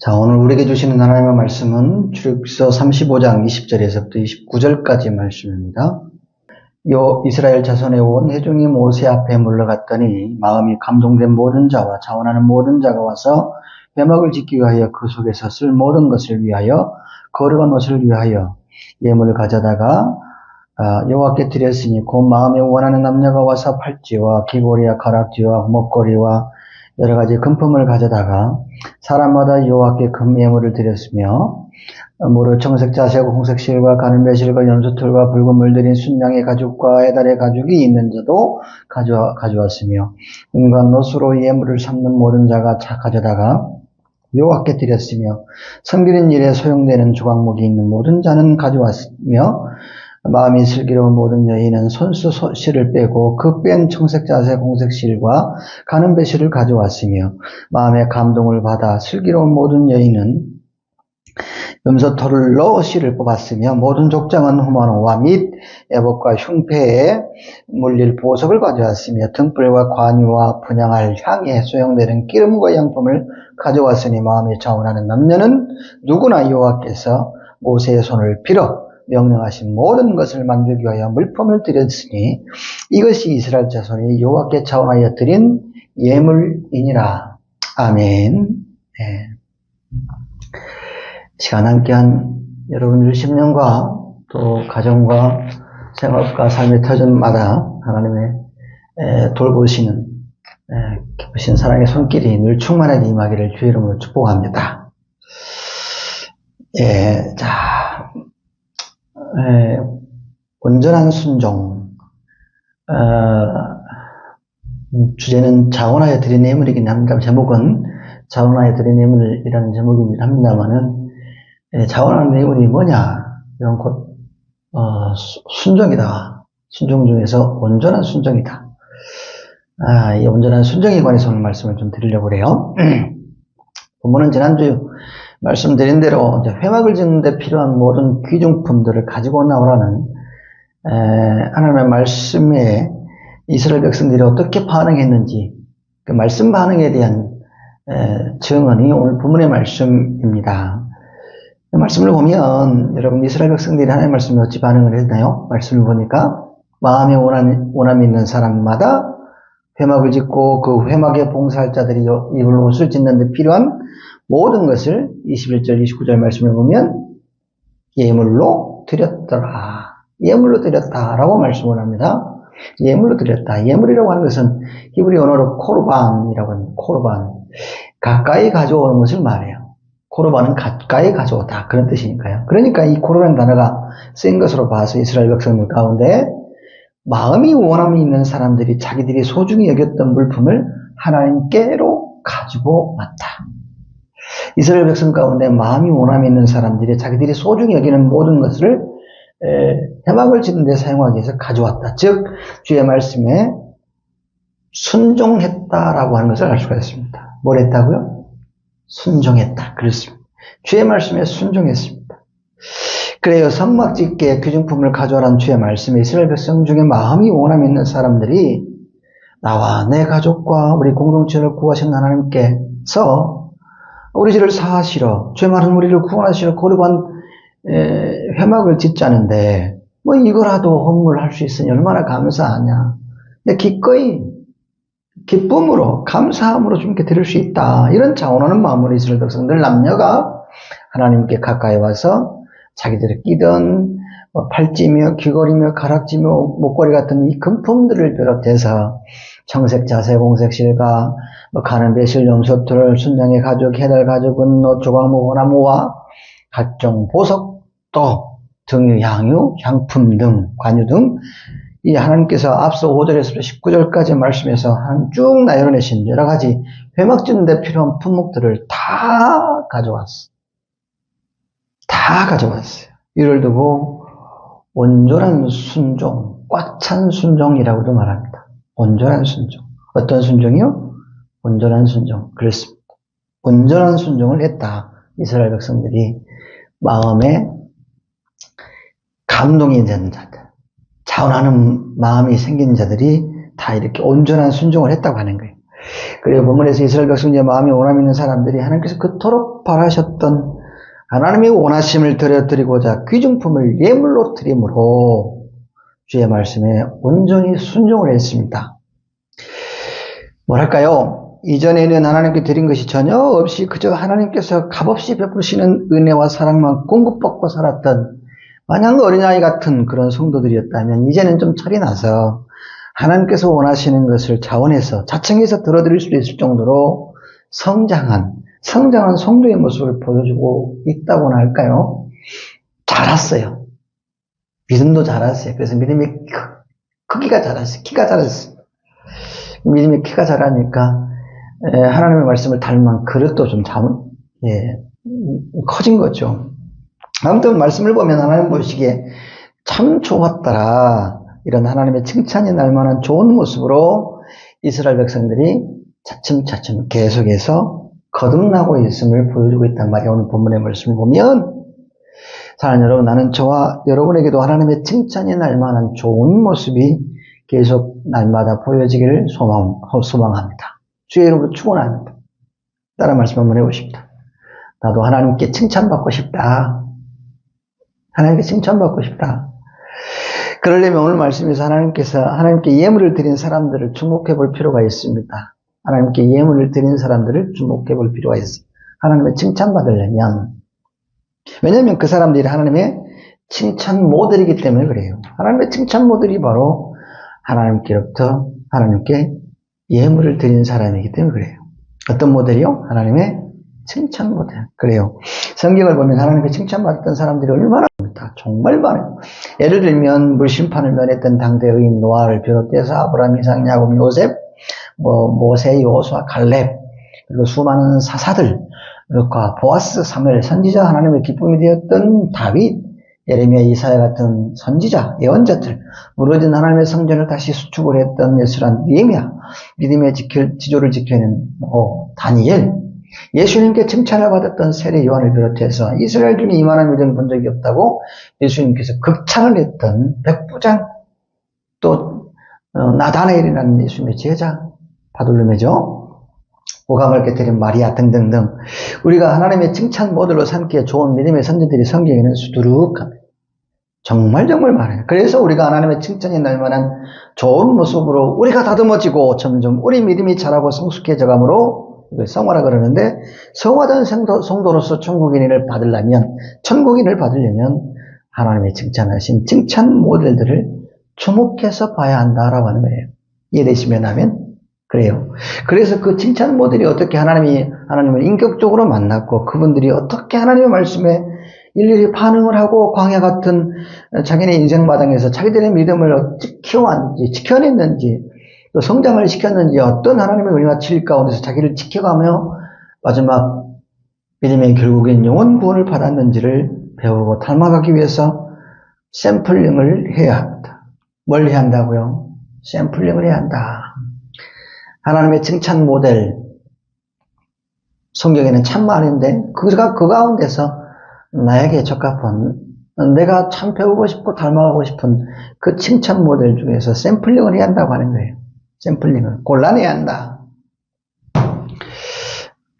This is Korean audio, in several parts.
자, 오늘 우리에게 주시는 하나님의 말씀은 출애굽기서 35장 20절에서부터 29절까지 말씀입니다. 이스라엘 자손의 온 회중이 모세 앞에 물러갔더니 마음이 감동된 모든 자와 자원하는 모든 자가 와서 회막을 짓기 위하여 그 속에서 쓸 모든 것을 위하여 거룩한 옷을 위하여 예물을 가져다가 여호와께 드렸으니 곧 마음에 원하는 남녀가 와서 팔찌와 귀고리와 가락지와 목걸이와 여러 가지 금품을 가져다가 사람마다 여호와께 금 예물을 드렸으며 무릇 청색 자색 홍색 실과 가는 매실과 연수틀과 붉은 물들인 순양의 가죽과 해달의 가죽이 있는 자도 가져왔으며 은과 노수로 예물을 삼는 모든 자가 가져다가 여호와께 드렸으며 섬기는 일에 소용되는 조각목이 있는 모든 자는 가져왔으며 마음이 슬기로운 모든 여인은 손수 실을 빼고 그 뺀 청색 자색 홍색 실과 가는 배실을 가져왔으며 마음의 감동을 받아 슬기로운 모든 여인은 염소털을 넣어 실을 뽑았으며 모든 족장은 후마노와 및 애복과 흉패에 물릴 보석을 가져왔으며 등불과 관유와 분향할 향에 소용되는 기름과 양품을 가져왔으니 마음이 자원하는 남녀는 누구나 여호와께서 모세의 손을 빌어 명령하신 모든 것을 만들기 위하여 물품을 드렸으니 이것이 이스라엘 자손이 여호와께 자원하여 드린 예물이니라. 아멘. 네. 시간 함께한 여러분들 심령과 또 가정과 생활과 삶의 터전마다 하나님의 돌보시는 깊으신 사랑의 손길이 늘 충만하게 임하기를 주의 이름으로 축복합니다. 온전한 순종. 주제는 자원하여 드린 예물이긴 합니다. 제목은 자원하여 드린 예물이라는 제목이긴 합니다만은 자원하는 예물이 뭐냐? 이런 곧 순종이다. 순종 중에서 온전한 순종이다. 이 온전한 순종에 관해서 오늘 말씀을 좀 드리려고 그래요. 본문은 지난주 말씀드린 대로 이제 회막을 짓는 데 필요한 모든 귀중품들을 가지고 나오라는 하나님의 말씀에 이스라엘 백성들이 어떻게 반응했는지 그 말씀 반응에 대한 증언이 오늘 본문의 말씀입니다. 말씀을 보면 여러분 이스라엘 백성들이 하나님의 말씀에 어찌 반응을 했나요? 말씀을 보니까 마음에 원함이 있는 사람마다 회막을 짓고 그 회막에 봉사할 자들이 입을 옷을 짓는 데 필요한 모든 것을 21절 29절 말씀을 보면 예물로 드렸더라. 예물로 드렸다라고 말씀을 합니다. 예물로 드렸다. 예물이라고 하는 것은 히브리 언어로 코르반이라고 합니다. 코르반. 가까이 가져오는 것을 말해요. 코르반은 가까이 가져오다. 그런 뜻이니까요. 그러니까 이 코르반 단어가 쓰인 것으로 봐서 이스라엘 백성들 가운데 마음이 원함이 있는 사람들이 자기들이 소중히 여겼던 물품을 하나님께로 가지고 왔다. 이스라엘 백성 가운데 마음이 원함이 있는 사람들이 자기들이 소중히 여기는 모든 것을 회막을 짓는 데 사용하기 위해서 가져왔다. 즉 주의 말씀에 순종했다라고 하는 것을 알 수가 있습니다. 뭘 했다고요? 순종했다. 그렇습니다. 주의 말씀에 순종했습니다. 그래요. 성막 짓기에 귀중품을 가져오라는 주의 말씀에 이스라엘 백성 중에 마음이 원함이 있는 사람들이 나와 내 가족과 우리 공동체를 구하신 하나님께서 우리 죄를 사하시러 죄 많은 우리를 구원하시러 거룩한 회막을 짓자는데 뭐 이거라도 헌물할 수 있으니 얼마나 감사하냐. 기꺼이 기쁨으로 감사함으로 주님께 드릴 수 있다. 이런 자원하는 마음으로 이스라엘 백성들 남녀가 하나님께 가까이 와서 자기들이 끼던 팔찌며 귀걸이며 가락지며 목걸이 같은 이 금품들을 비롯해서 청색 자색 홍색 실과 가는 배실 염소털 순양의 가죽 해달 가죽 은노 조각목 호나무와 각종 보석 또 등유 향유 향품 등 관유 등 이 하나님께서 앞서 5절에서 19절까지 말씀에서 쭉 나열해내신 여러 가지 회막 짓는 데 필요한 품목들을 다 가져왔어요. 다 가져왔어요. 이를 두고 온전한 순종, 꽉 찬 순종이라고도 말합니다. 온전한 순종. 어떤 순종이요? 온전한 순종. 그렇습니다. 온전한 순종을 했다. 이스라엘 백성들이 마음에 감동이 되는 자들, 자원하는 마음이 생긴 자들이 다 이렇게 온전한 순종을 했다고 하는 거예요. 그리고 본문에서 이스라엘 백성의 마음에 원함이 있는 사람들이 하나님께서 그토록 바라셨던 하나님의 원하심을 드리고자 귀중품을 예물로 드림으로 주의 말씀에 온전히 순종을 했습니다. 뭐랄까요? 이전에는 하나님께 드린 것이 전혀 없이 그저 하나님께서 값없이 베푸시는 은혜와 사랑만 공급받고 살았던 마냥 어린아이 같은 그런 성도들이었다면 이제는 좀 철이 나서 하나님께서 원하시는 것을 자원해서 자청해서 들어드릴 수 있을 정도로 성장한 성도의 모습을 보여주고 있다고나 할까요? 자랐어요. 믿음도 자랐어요. 그래서 믿음의 크기가 자랐어요. 키가 자랐어요. 믿음의 키가 자라니까 하나님의 말씀을 닮은 그릇도 좀 커진 거죠. 아무튼 말씀을 보면 하나님 보시기에 참 좋았더라. 이런 하나님의 칭찬이 날 만한 좋은 모습으로 이스라엘 백성들이 차츰차츰 계속해서 거듭나고 있음을 보여주고 있단 말이에요. 오늘 본문의 말씀을 보면 사랑하는 여러분, 나는 저와 여러분에게도 하나님의 칭찬이 날 만한 좋은 모습이 계속 날마다 보여지기를 소망합니다. 주의 이름으로 축원합니다. 따라 말씀 한번 해보십니다. 나도 하나님께 칭찬받고 싶다. 하나님께 칭찬받고 싶다. 그러려면 오늘 말씀에서 하나님께 예물을 드린 사람들을 주목해 볼 필요가 있습니다. 하나님께 예물을 드린 사람들을 주목해 볼 필요가 있습니다. 하나님의 칭찬받으려면, 왜냐하면 그 사람들이 하나님의 칭찬 모델이기 때문에 그래요. 하나님의 칭찬 모델이 바로 하나님께로부터 하나님께 예물을 드린 사람이기 때문에 그래요. 어떤 모델이요? 하나님의 칭찬 모델. 그래요. 성경을 보면 하나님께 칭찬받았던 사람들이 얼마나 많다. 정말 많아요. 예를 들면 물심판을 면했던 당대 의인 노아를 비롯해서 아브라함, 이삭, 야곱, 요셉, 모세, 여호수아, 갈렙, 그리고 수많은 사사들, 그리고 보아스, 사무엘, 선지자, 하나님의 기쁨이 되었던 다윗, 예레미야, 이사야 같은 선지자, 예언자들, 무너진 하나님의 성전을 다시 수축을 했던 예수란 니에미야, 믿음의 지조를 지켜낸 다니엘, 예수님께 칭찬을 받았던 세례 요한을 비롯해서 이스라엘 중에 이만한 믿음을 본 적이 없다고 예수님께서 극찬을 했던 백부장, 또 나다나엘이라는 예수님의 제자, 바돌로메죠, 오감을 깨뜨린 마리아 등등등 우리가 하나님의 칭찬 모델로 삼기에 좋은 믿음의 선지들이 성경에는 수두룩합니다. 정말 많아요. 그래서 우리가 하나님의 칭찬이 날 만한 좋은 모습으로 우리가 다듬어지고 점점 우리 믿음이 자라고 성숙해져 가므로 성화라 그러는데, 성화된 성도로서 천국인을 받으려면 하나님의 칭찬하신 칭찬 모델들을 주목해서 봐야 한다라고 하는 거예요. 이해되시면 하면 그래요. 그래서 그 칭찬 모델이 어떻게 하나님을 인격적으로 만났고 그분들이 어떻게 하나님의 말씀에 일일이 반응을 하고 광야 같은 자기네 인생 마당에서 자기들의 믿음을 어떻게 키워왔는지, 지켜냈는지, 또 성장을 시켰는지, 어떤 하나님의 은혜와 진리 가운데서 자기를 지켜가며 마지막 믿음의 결국엔 영혼 구원을 받았는지를 배우고 닮아가기 위해서 샘플링을 해야 합니다. 뭘 해야 한다고요? 샘플링을 해야 한다. 하나님의 칭찬 모델, 성경에는 참 많은데 그 가운데서 나에게 적합한, 내가 참 배우고 싶고 닮아가고 싶은 그 칭찬 모델 중에서 샘플링을 해야 한다고 하는 거예요. 샘플링을 골라내야 한다.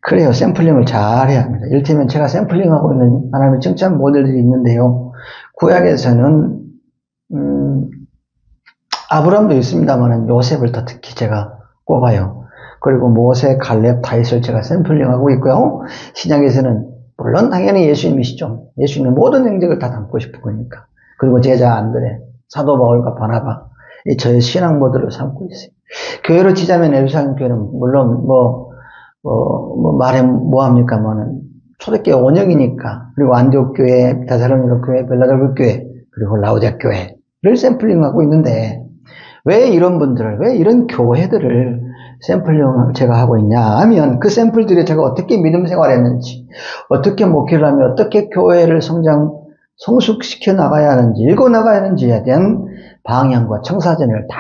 그래요. 샘플링을 잘 해야 합니다. 이를테면 제가 샘플링하고 있는 하나님의 칭찬 모델들이 있는데요. 구약에서는 아브라함도 있습니다만 요셉을 더 특히 제가 꼽아요. 그리고 모세, 갈렙, 다윗을 제가 샘플링하고 있고요. 신약에서는 물론 당연히 예수님이시죠. 예수님의 모든 행적을 다 담고 싶은 거니까. 그리고 제자 안드레, 사도 바울과 바나바, 이 저의 신앙 모델을 삼고 있어요. 교회로 치자면 예루살렘 교회는 물론 말해 뭐합니까만은 초대교회 원형이니까, 그리고 안디옥 교회, 데살로니가 교회, 벨라돌브 교회, 그리고 라오디아 교회를 샘플링하고 있는데, 왜 이런 분들을, 왜 이런 교회들을 샘플링을 제가 하고 있냐 하면, 그 샘플들이 제가 어떻게 믿음 생활했는지, 어떻게 목회를 하며 어떻게 교회를 성숙시켜 나가야 하는지, 읽어 나가야 하는지에 대한 방향과 청사진을 다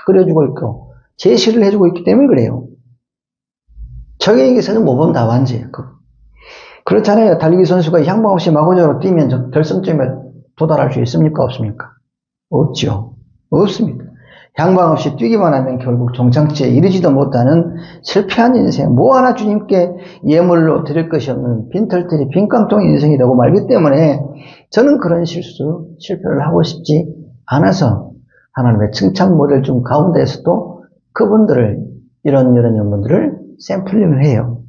그려주고 있고 제시를 해주고 있기 때문에 그래요. 저에게서는 모범답안지예요. 그렇잖아요. 달리기 선수가 향방 없이 마구잡이로 뛰면 결승점에 도달할 수 있습니까? 없습니까? 없죠. 없습니다. 향방 없이 뛰기만 하면 결국 종착지에 이르지도 못하는 실패한 인생, 뭐 하나 주님께 예물로 드릴 것이 없는 빈털터리 빈깡통 인생이 되고 말기 때문에 저는 그런 실패를 하고 싶지 않아서 하나님의 칭찬 모델 중 가운데에서도 그분들을 이런 분들을 샘플링을 해요.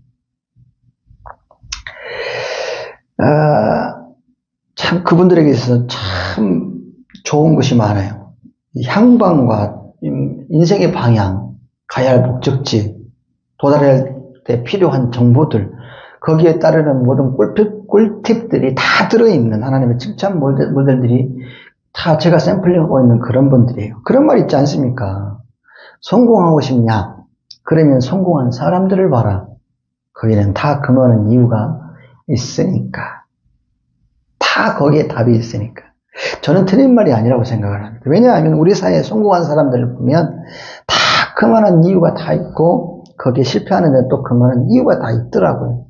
참 그분들에게 있어서 참 좋은 것이 많아요. 향방과 인생의 방향, 가야 할 목적지, 도달할 때 필요한 정보들, 거기에 따르는 모든 꿀팁들이 다 들어있는 하나님의 칭찬 모델들이 다 제가 샘플링하고 있는 그런 분들이에요. 그런 말 있지 않습니까? 성공하고 싶냐? 그러면 성공한 사람들을 봐라. 거기는 다 금하는 이유가 있으니까. 다 거기에 답이 있으니까. 저는 틀린 말이 아니라고 생각을 합니다. 왜냐하면 우리 사회에 성공한 사람들을 보면 다 그만한 이유가 다 있고 거기에 실패하는 데는 또 그만한 이유가 다 있더라고요.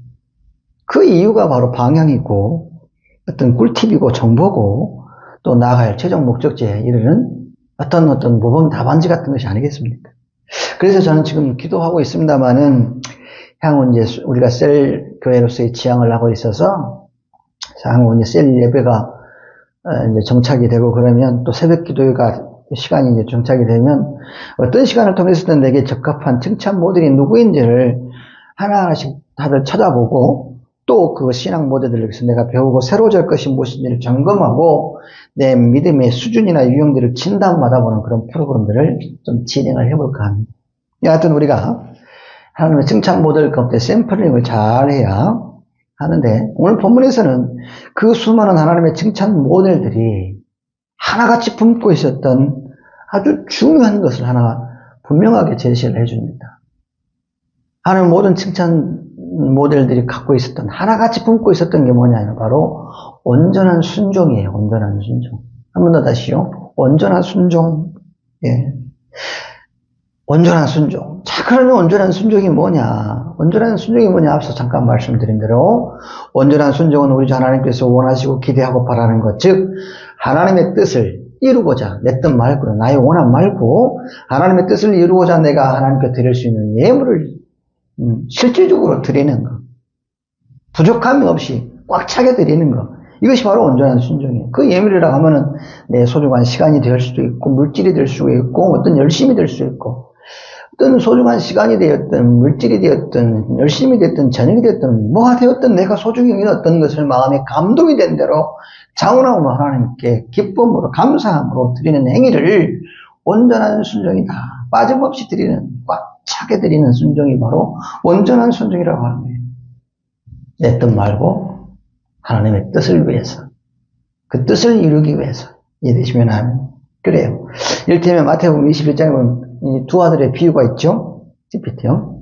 그 이유가 바로 방향이고 어떤 꿀팁이고 정보고 또 나아갈 최종 목적지에 이르는 어떤 모범 답안지 같은 것이 아니겠습니까? 그래서 저는 지금 기도하고 있습니다만은 향후 이제 우리가 셀 교회로서의 지향을 하고 있어서 향후 이제 셀 예배가 이제 정착이 되고 그러면 또 새벽 기도가 시간이 이제 정착이 되면 어떤 시간을 통해서든 내게 적합한 칭찬 모델이 누구인지를 하나하나씩 다들 찾아보고 또 그 신앙 모델들에서 내가 배우고 새로워질 것이 무엇인지를 점검하고 내 믿음의 수준이나 유형들을 진단받아보는 그런 프로그램들을 좀 진행을 해볼까 합니다. 여하튼 우리가 하나님의 칭찬 모델 가운데 샘플링을 잘 해야 하는데 오늘 본문에서는 그 수많은 하나님의 칭찬 모델들이 하나같이 품고 있었던 아주 중요한 것을 하나 분명하게 제시를 해줍니다. 하나님 모든 칭찬 모델들이 갖고 있었던 하나같이 품고 있었던 게 뭐냐면 바로 온전한 순종이에요. 온전한 순종. 한 번 더 다시요. 온전한 순종. 예. 온전한 순종. 자, 그러면 온전한 순종이 뭐냐? 온전한 순종이 뭐냐? 앞서 잠깐 말씀드린 대로 온전한 순종은 우리 주 하나님께서 원하시고 기대하고 바라는 것, 즉 하나님의 뜻을 이루고자 내 뜻 말고 나의 원함 말고 하나님의 뜻을 이루고자 내가 하나님께 드릴 수 있는 예물을 실질적으로 드리는 것, 부족함이 없이 꽉 차게 드리는 것, 이것이 바로 온전한 순종이에요. 그 예물이라고 하면은 내 소중한 시간이 될 수도 있고 물질이 될 수도 있고 어떤 열심이 될 수 있고 어떤 소중한 시간이 되었든 물질이 되었든 열심이 되었든 저녁이 되었든 뭐가 되었든 내가 소중히 여기는 어떤 것을 마음에 감동이 된 대로 자원하고 하나님께 기쁨으로 감사함으로 드리는 행위를 온전한 순종이다. 빠짐없이 드리는, 꽉 차게 드리는 순종이 바로 온전한 순종이라고 하는 거예요. 내 뜻 말고 하나님의 뜻을 위해서, 그 뜻을 이루기 위해서 이해되시면 하면 그래요. 이를테면 마태복음 21장에 보면 이 두 아들의 비유가 있죠. GPT요.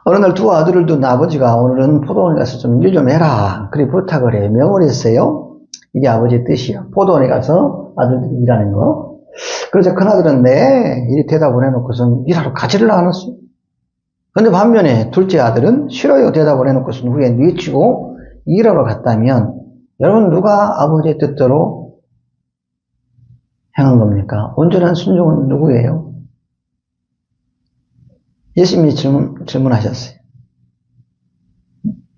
어느 날 두 아들을 둔 아버지가 오늘은 포도원에 가서 좀 일 좀 해라. 그리 부탁을 해요. 명을 했어요. 이게 아버지의 뜻이에요. 포도원에 가서 아들들이 일하는 거. 그래서 큰아들은 네, 이 대답을 해놓고선 일하러 가지를 않았어요. 근데 반면에 둘째 아들은 싫어요 대답을 해놓고선 후에 뉘치고 일하러 갔다면 여러분 누가 아버지의 뜻대로 행한 겁니까? 온전한 순종은 누구예요? 예수님이 질문하셨어요.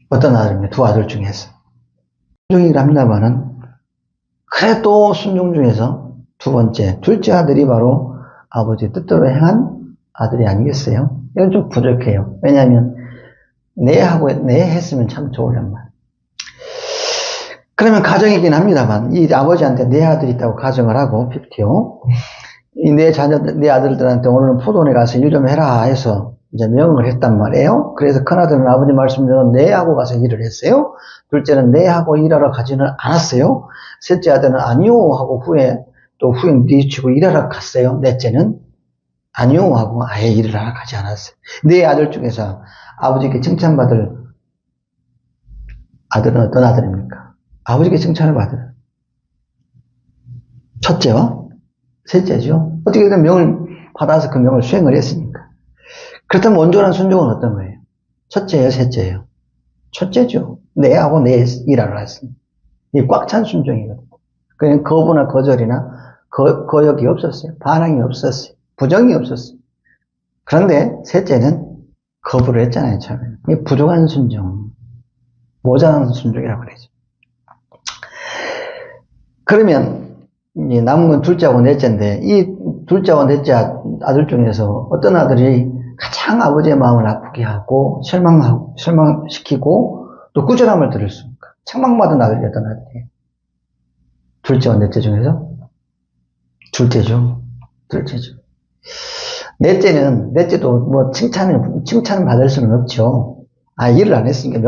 어떤 아들입니까? 두 아들 중에서. 순종이라 합니다만은 그래도 순종 중에서 두 번째, 둘째 아들이 바로 아버지의 뜻대로 행한 아들이 아니겠어요? 이건 좀 부족해요. 왜냐하면 네 했으면 참 좋으란 말. 그러면 가정이긴 합니다만 이 아버지한테 네 아들이 있다고 가정을 하고 픽티요. 이 네 아들들한테 오늘은 포도원에 가서 일 좀 해라 해서 이제 명을 했단 말이에요. 그래서 큰아들은 아버지 말씀대로 네 하고 가서 일을 했어요. 둘째는 네 하고 일하러 가지는 않았어요. 셋째 아들은 아니요 하고 후에 뉘치고 일하러 갔어요. 넷째는 아니요 하고 아예 일을 하러 가지 않았어요. 네 아들 중에서 아버지께 칭찬받을 아들은 어떤 아들입니까? 아버지께 칭찬을 받을 첫째와 셋째죠. 어떻게든 명을 받아서 그 명을 수행을 했으니까. 그렇다면 온전한 순종은 어떤 거예요? 첫째예요, 셋째예요? 첫째죠. 내하고 내 일하러 했습니다. 이게 꽉 찬 순종이거든요. 그냥 거부나 거절이나 거역이 없었어요. 반항이 없었어요. 부정이 없었어요. 그런데 셋째는 거부를 했잖아요, 처음에는. 이 부족한 순종, 모자란 순종이라고 그러죠. 그러면 이제 남은 건 둘째하고 넷째인데, 이 둘째하고 넷째 아들 중에서 어떤 아들이 가장 아버지의 마음을 아프게 하고 실망시키고 또 꾸준함을 들었습니까? 책망받은 아들이 어떤 아들이에요? 둘째와 넷째 중에서? 둘째죠. 넷째도 뭐 칭찬을 받을 수는 없죠. 일을 안 했으니까,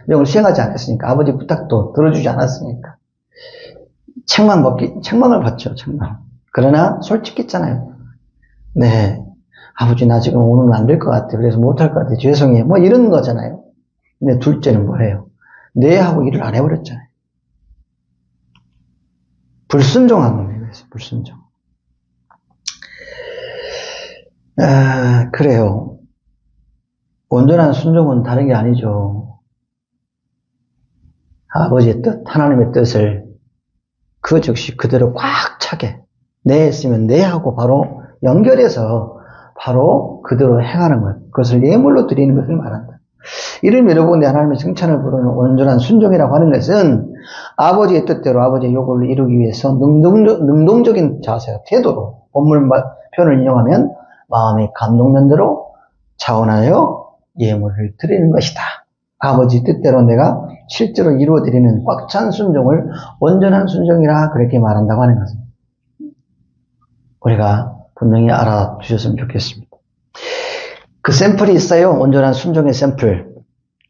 명을 수행하지 않았으니까, 아버지 부탁도 들어주지 않았으니까. 책망을 받죠, 책망. 그러나 솔직했잖아요. 네. 아버지, 나 지금 오늘은 안 될 것 같아. 그래서 못할 것 같아. 죄송해요. 뭐 이런 거잖아요. 근데 둘째는 뭐예요? 네 하고 일을 안 해버렸잖아요. 불순종한 겁니다. 불순종. 그래요. 온전한 순종은 다른 게 아니죠. 아버지의 뜻, 하나님의 뜻을 그 즉시 그대로 꽉 차게, 네 했으면 네 하고 바로 연결해서 바로 그대로 행하는 것, 그것을 예물로 드리는 것을 말한다. 이를 미루고 하나님의 칭찬을 부르는 온전한 순종이라고 하는 것은 아버지의 뜻대로 아버지의 요구를 이루기 위해서 능동적인 자세, 태도로, 본문 표현을 인용하면 마음의 감동된 대로 자원하여 예물을 드리는 것이다. 아버지 뜻대로 내가 실제로 이루어드리는 꽉 찬 순종을 온전한 순종이라 그렇게 말한다고 하는 것은 우리가 분명히 알아주셨으면 좋겠습니다. 그 샘플이 있어요. 온전한 순종의 샘플.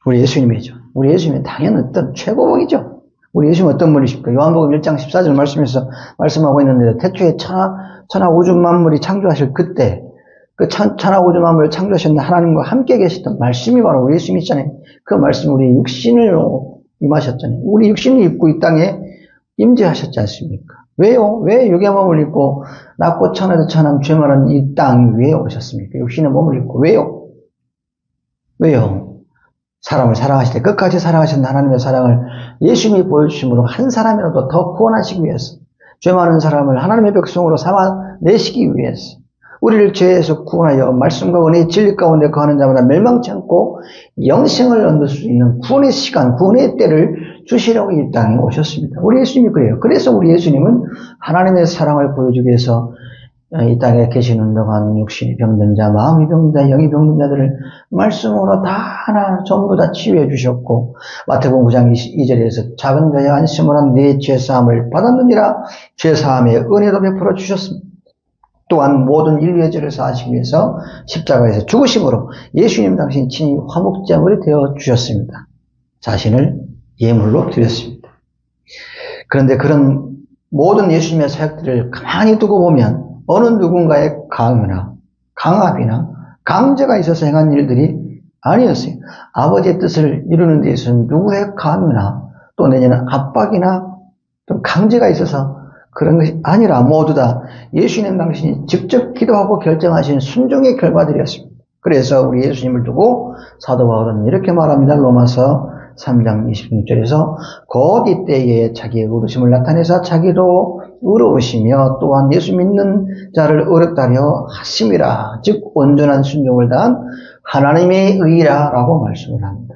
우리 예수님이죠. 우리 예수님은 당연히 어떤 최고봉이죠. 우리 예수님은 어떤 분이십니까? 요한복음 1장 14절 말씀에서 말씀하고 있는데, 태초에 천하 우주 만물이 창조하실 그때 그 천하 우주 만물을 창조하셨는 하나님과 함께 계시던 말씀이 바로 우리 예수님이잖아요. 그 말씀 우리 육신을 임하셨잖아요. 우리 육신을 입고 이 땅에 임재하셨지 않습니까? 왜요? 왜 육의 몸을 입고 낮고 천하에서 천한 죄 많은 이 땅 위에 오셨습니까? 육신의 몸을 입고. 왜요? 사람을 사랑하실 때 끝까지 사랑하신 하나님의 사랑을 예수님이 보여주심으로 한 사람이라도 더 구원하시기 위해서, 죄 많은 사람을 하나님의 백성으로 삼아내시기 위해서, 우리를 죄에서 구원하여 말씀과 은혜의 진리 가운데 거하는 자마다 멸망치 않고 영생을 얻을 수 있는 구원의 시간, 구원의 때를 주시려고 이 땅에 오셨습니다. 우리 예수님이 그래요. 그래서 우리 예수님은 하나님의 사랑을 보여주기 위해서 이 땅에 계시는 동안 육신이 병든 자, 마음이 병든 자, 영이 병든 자들을 말씀으로 다 하나 전부 다 치유해 주셨고, 마태복음 9장 2절에서 작은 자의 안심으로 네 죄사함을 받았느니라 죄사함의 은혜도 베풀어 주셨습니다. 또한 모든 인류의 죄를 사하시기 위해서 십자가에서 죽으심으로 예수님 당신이 친히 화목제물이 되어 주셨습니다. 자신을 예물로 드렸습니다. 그런데 그런 모든 예수님의 사역들을 가만히 두고 보면 어느 누군가의 강요나 강압이나 강제가 있어서 행한 일들이 아니었어요. 아버지의 뜻을 이루는 데 있어서는 누구의 강요나 또 내지는 압박이나 또 강제가 있어서 그런 것이 아니라 모두 다 예수님 당신이 직접 기도하고 결정하신 순종의 결과들이었습니다. 그래서 우리 예수님을 두고 사도 바울은 이렇게 말합니다. 로마서 3장 26절에서 곧 이때에 자기의 의로우심을 나타내서 자기도 의로우시며 또한 예수 믿는 자를 의롭다 하려 하심이라. 즉 온전한 순종을 다한 하나님의 의라 라고 말씀을 합니다.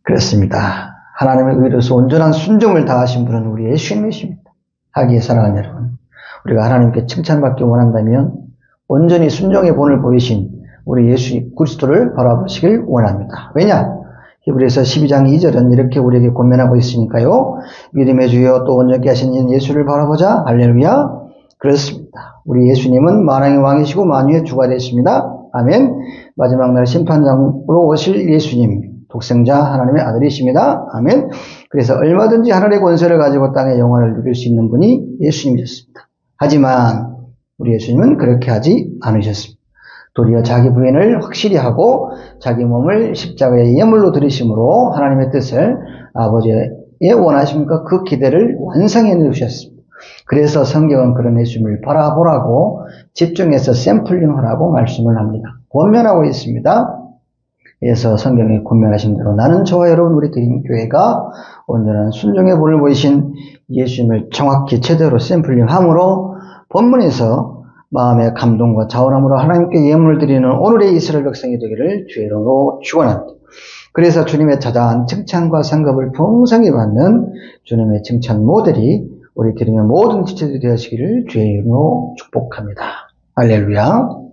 그렇습니다. 하나님의 의로서 온전한 순종을 다하신 분은 우리 예수님이십니다. 하기에 사랑하는 여러분, 우리가 하나님께 칭찬받기 원한다면 온전히 순종의 본을 보이신 우리 예수 그리스도를 바라보시길 원합니다. 왜냐? 히브리서 12장 2절은 이렇게 우리에게 권면하고 있으니까요. 믿음의 주여 또 온전케 하신 예수를 바라보자. 할렐루야. 그렇습니다. 우리 예수님은 만왕의 왕이시고 만유의 주가 되십니다. 아멘. 마지막 날 심판장으로 오실 예수님, 독생자 하나님의 아들이십니다. 아멘. 그래서 얼마든지 하늘의 권세를 가지고 땅의 영광을 누릴 수 있는 분이 예수님이셨습니다. 하지만 우리 예수님은 그렇게 하지 않으셨습니다. 도리어 자기 부인을 확실히 하고 자기 몸을 십자가의 예물로 드리심으로 하나님의 뜻을 아버지의 원하심과 그 기대를 완성해 놓으셨습니다. 그래서 성경은 그런 예수님을 바라보라고 집중해서 샘플링하라고 말씀을 합니다. 권면하고 있습니다. 에서 성경이 권면하신 대로 나는 저와 여러분 우리 드림교회가 온전한 순종의 본을 보이신 예수님을 정확히 제대로 샘플링함으로 본문에서 마음의 감동과 자원함으로 하나님께 예물을 드리는 오늘의 이스라엘 백성이 되기를 주의 이름으로 축원합니다. 그래서 주님의 자자한 칭찬과 상급을 풍성히 받는 주님의 칭찬 모델이 우리 드림의 모든 지체들이 되시기를 주의 이름으로 축복합니다. 할렐루야.